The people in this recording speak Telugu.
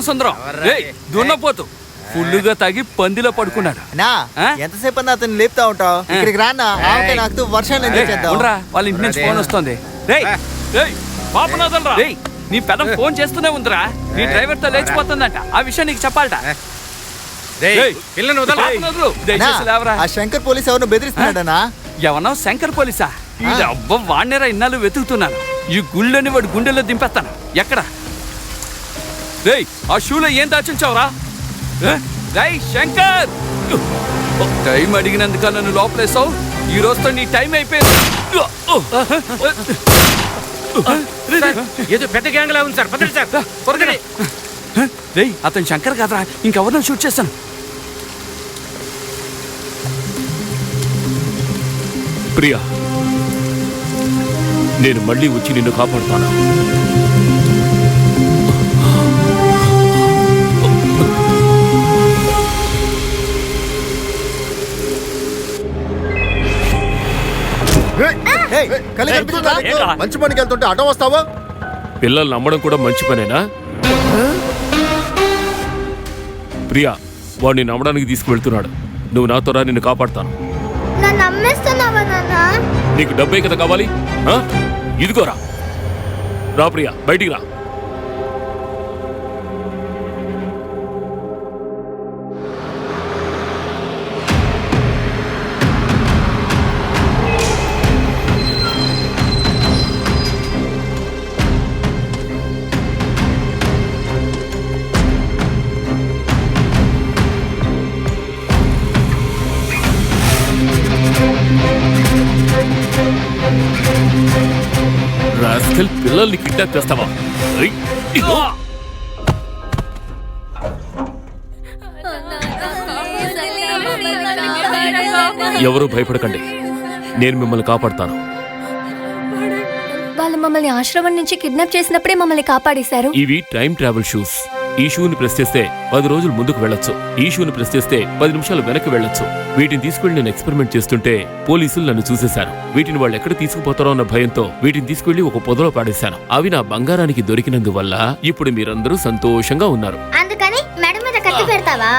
సోమసుందరం దున్నపోతు ఫుల్లుగా తాగి పందిలో పడుకున్నాడు. ఎంతసేపు అతను లేపుతా ఉంటావు? ఇక్కడికి రానా? నాకు వర్షం వాళ్ళ ఇంటి నుంచి ఫోన్ వస్తుంది. నీ పెదం ఫోన్ చేస్తూనే ఉందిరా. నీ డ్రైవర్ తో లేచిపోతుందంట. ఆ విషయం నీకు చెప్పాలట. శంకర్ పోలీస్ ఎవరు బెదిరిస్తున్నాడనా? ఎవనో శంకర్ పోలీసా? ఈ అబ్బం వాడినేరా ఇన్నాళ్ళు వెతుకుతున్నాను. ఈ గుళ్ళని వాడి గుండెల్లో దింపేస్తాను. ఎక్కడ ఆ షూలో ఏం దాచుంచావురా? శంకర్, టైం అడిగినందుక నన్ను లోపలేసావు. ఈ రోజుతో నీ టైం అయిపోయింది. ఏదో పెద్ద గ్యాంగ్ లా ఉంది సార్. పదండి సార్, త్వరగా. అతను శంకర్ కాదురా, ఇంకెవరినో షూట్ చేస్తాను. ప్రియా, నేను మళ్ళీ వచ్చి నిన్ను కాపాడుతాను. మంచి పనికి వెళ్తుంటే ఆటో వస్తావా? పిల్లలు నమ్మడం కూడా మంచి పనేనా? ప్రియా, వాడిని నమ్మడానికి తీసుకువెళ్తున్నాడు. నువ్వు నాతో రా, నిన్ను కాపాడుతాను. నీకు డబ్బే కదా కావాలి? ఇదిగోరా. రా ప్రియా, బయటికి రా. పిల్లల్ని కిడ్నాప్ చేస్తావా? ఎవరూ భయపడకండి, నేను మిమ్మల్ని కాపాడుతాను. వాళ్ళు మమ్మల్ని ఆశ్రమం నుంచి కిడ్నాప్ చేసినప్పుడే మమ్మల్ని కాపాడేశారు. ఇవి టైం ట్రావెల్ షూస్. ఈ షూని ప్రెస్ చేస్తే 10 రోజులు ముందుకు వెళ్ళొచ్చు. ఈ షూని ప్రెస్ చేస్తే 10 నిమిషాలు వెనక్కి వెళ్ళొచ్చు. వీటిని తీసుకువెళ్ళి నేను ఎక్స్పెరిమెంట్ చేస్తుంటే పోలీసులు నన్ను చూసేశారు. వీటిని వాళ్ళు ఎక్కడ తీసుకుపోతారో అన్న భయంతో వీటిని తీసుకువెళ్లి ఒక పొదలో పాడేశాను. అవి నా బంగారానికి దొరికినందువల్ల ఇప్పుడు మీరందరూ సంతోషంగా ఉన్నారు. అందుకని మేడం మీద కత్తి పెడతావా?